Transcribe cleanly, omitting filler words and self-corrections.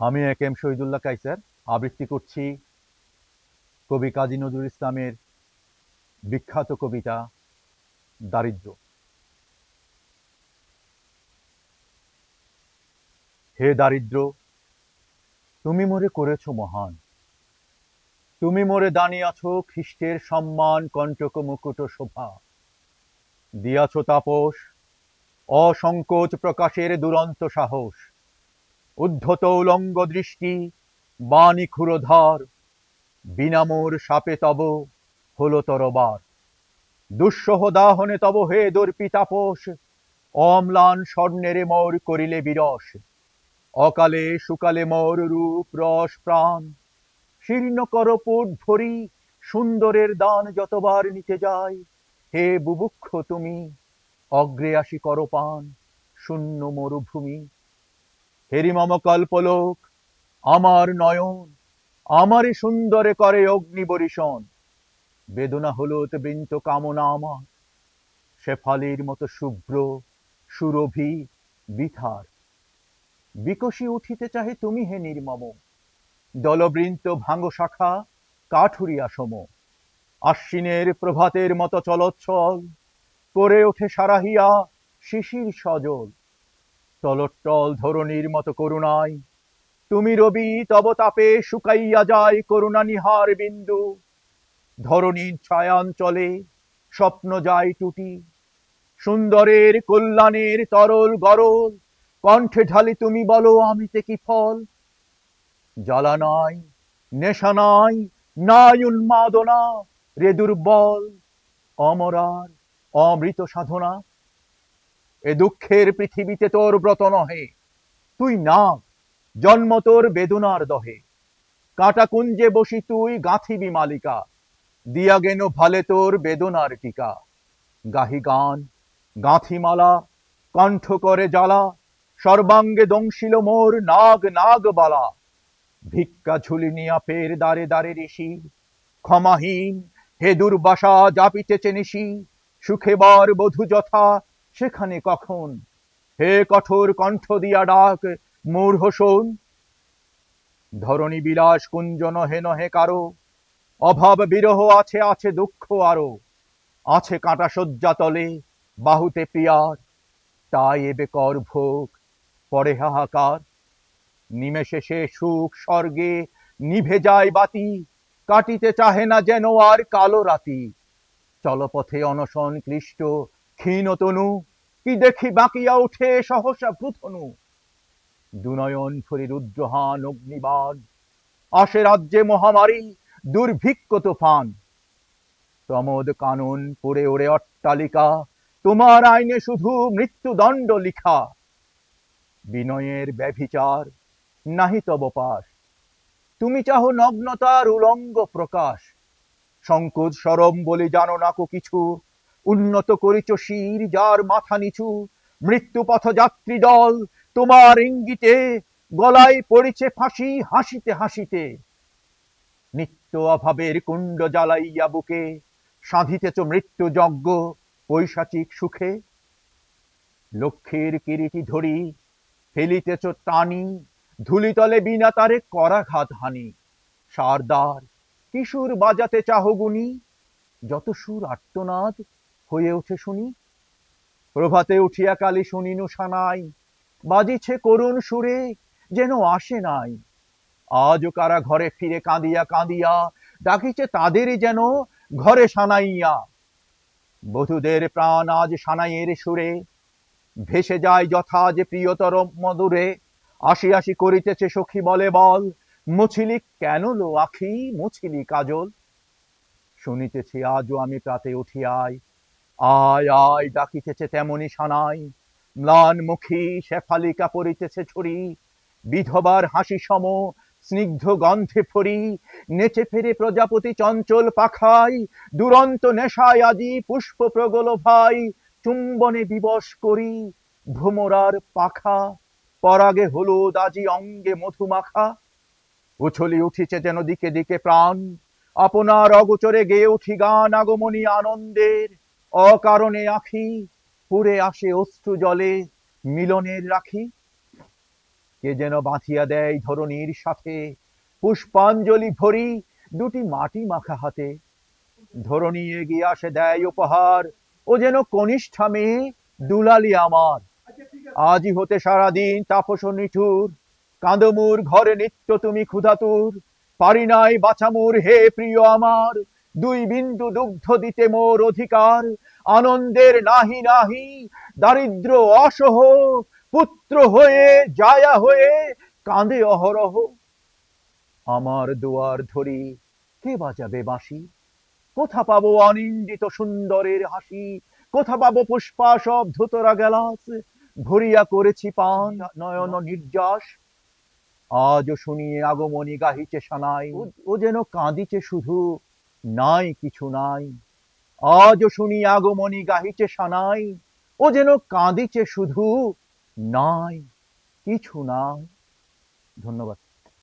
আমি একেএম শহীদুল্লাহ কায়সার আবৃত্তি করছি কবি কাজী নজরুল ইসলামের বিখ্যাত কবিতা দারিদ্র্য। হে দারিদ্র্য, তুমি মোরে করেছ মহান, তুমি মোরে দানিয়াছ খ্রিস্টের সম্মান কণ্টক মুকুট শোভা, দিয়াছ তাপস অসংকোচ প্রকাশের দুরন্ত সাহস, উদ্ধত উলঙ্গ দৃষ্টি বাণী ক্ষুরধার, বিনামোর সাপে তব হল তরবার, দুঃসহ দাহনে তব হে দর্পিতাপস, অম্লান স্বর্ণের মোর করিলে বিরস, অকালে সুকালে মোর রূপ রস প্রাণ, শীর্ণ করপুট ভরি সুন্দরের দান যতবার নিতে যায়, হে বুভুক্ষ তুমি অগ্রে আসি করপান শূন্য মরুভূমি, হেরি মম কল্পলোক আমার নয়ন, আমারই সুন্দরে করে অগ্নিবরিশন, বেদনা হলুদ বৃন্ত কামনা আমার, শেফালির মতো শুভ্র সুরভি বৃথার, বিকশী উঠিতে চাহে তুমি হে নির্মম, দলবৃন্ত ভাঙ্গ শাখা কাঠুরিয়া সম, আশ্বিনের প্রভাতের মতো চলচ্ছল করে ওঠে সারাহিয়া শিশির সজল, টলটল ধরণীর মতো করুণায় তুমি রবি তব তাপে শুকাইয়া যায় করুণা নিহার বিন্দু, ধরণীর ছায়াঞ্চলে স্বপ্ন যায় টুটি, সুন্দরের কল্যাণের তরল গরল কণ্ঠে ঢালি তুমি বলো আমিতে কি ফল, জ্বালা নাই নেশা নাই নাই উন্মাদনা রে দুর্বল অমরার অমৃত সাধনা, এ দুঃখের পৃথিবীতে তোর ব্রত নহে, তুই না জন্ম তোর বেদনার দহে, কাঁটা কুঞ্জে বসি তুই গাঁথিবি মালিকা, দিয়া গেন ভালে তোর বেদনার টিকা, গাহি গান গাঁথিমালা কণ্ঠ করে জ্বালা, সর্বাঙ্গে দংশিল মোর নাগ নাগ বালা, ভিক্ষা ঝুলি নিয়া ফের দাঁড়ে দাঁড়ে ঋষি, ক্ষমাহীন হে দুর্বাসা জাপিতেছে নিশি, সুখে বর বধূ যথা সেখানে কখন, হে কঠোর কণ্ঠ দিয়া ডাক মূঢ় শোন, ধরণী বিলাস কুঞ্জ নহে নহে কারো, অভাব বিরহ আছে আছে দুঃখ আরো, আছে কাঁটা শয্যা তলে বাহুতে প্রিয়ার, তাই এবে কর ভোগ পরে হাহাকার, নিমেষে সে সুখ স্বর্গে নিভে যায় বাতি, কাটিতে চাহে না যেন আর কালো রাতি, চলপথে অনশন ক্লিষ্ট ক্ষীণ তনু, কি দেখি বাঁকিয়া উঠে সহসা ভ্রুধনু, দুনয়ন ভরি রুদ্রহান অগ্নিবাণ, আসে রাজ্যে মহামারী দুর্ভিক্ষ তুফান, প্রমোদ কানন পড়ে ওড়ে অট্টালিকা, তোমার আইনে শুধু মৃত্যুদণ্ড লিখা, বিনয়ের ব্যভিচার নাহি তব পাশ, তুমি চাহ নগ্নতার উলঙ্গ প্রকাশ, সংকোচ সরম বলে জানো না কো কিছু, উন্নত করিছ শির যার মাথা নিচু, মৃত্যু পথযাত্রী দল তোমার ইঙ্গিতে গলায় পড়িছে ফাঁসি হাসিতে হাসিতে, নিত্য অভাবের কুণ্ড জ্বালাইয়া বুকে সাধিতেছ মৃত্যু যজ্ঞ পৈশাচিক সুখে, লক্ষ্মীর কিরীটি ধরি ফেলিতেছ টানি, ধুলিতলে বিনা তারে করাঘাত হানি, সারদার কিশোর বাজাতে চাহগুনি, যত সুর আর্তনাদ হয়ে ওঠে শুনি, প্রভাতে উঠিয়া কালী শুনিনু সানাই, বাজিছে করুণ সুরে যেন আসে নাই, আজও কারা ঘরে ফিরে কাঁদিয়া কাঁদিয়া ডাকিছে তাদেরই যেন ঘরে সানাইয়া, বধূদের প্রাণ আজ সানাইয়ের সুরে ভেসে যায় যথা যে প্রিয়তর মধুরে, আসি আসি করিতেছে সখী বলে বল, মুছিলি কেন লো আখি মুছিলি কাজল, শুনিতেছি আজও আমি প্রাতে উঠিয়াই, আয় আয় ডাকিতেছে তেমনি সানাই, ম্লান মুখী শেফালিকা পড়িতেছে ছড়ি, বিধবার হাসি সম স্নিগ্ধ গন্ধে ফরি, নেচে ফেরে প্রজাপতি চঞ্চল পাখাই, দুরন্ত নেশায় আজি পুষ্প প্রগল ভাই, চুম্বনে বিবশ করি ভ্রমরার পাখা, পরাগে হলুদ আজি অঙ্গে মধুমাখা, উছলি উঠিছে যেন দিকে দিকে প্রাণ, আপনার অগোচরে গেয়ে উঠি গান আগমনী আনন্দের, অকারণে আখি পুরে আসে অশ্রু জলে মিলনের রাখি। কে যেন বাঁধিয়া দেয় ধরণীর সাথে পুষ্পাঞ্জলি ভরি দুটি মাটি মাখা হাতে। ধরণী এগিয়ে আসে দেয় উপহার, ও যেন কনিষ্ঠা মেয়ে দুলালি আমার। আজই হতে সারাদিন তাপস নিঠুর, কাঁদমুর ঘরে নিত্য তুমি ক্ষুধাতুর। পারি নাই বাঁচামুর হে প্রিয় আমার, দুই বিন্দু দুগ্ধ দিতে মোর অধিকার। আনন্দের নাহি নাহি দারিদ্র অসহ, পুত্র হয়ে জায়া হয়ে কাঁদে অহরহ। আমার দুয়ার ধরি কে বাজাবে বাঁশি, কোথা পাবো অনিন্দিত সুন্দরের হাসি, কোথা পাবো পুষ্পাসব ধুতরা গেলাস, ভরিয়া করেছি পান নয়ন নির্যাস। আজও শুনিয়ে আগমনী গাহিছে সানাই, ও যেন কাঁদিছে শুধু, নাই কিছু নাই। আজও শুনি আগমনী গাহিছে সানাই, ও যেন কাঁদিছে শুধু, নাই কিছু নাই। ধন্যবাদ।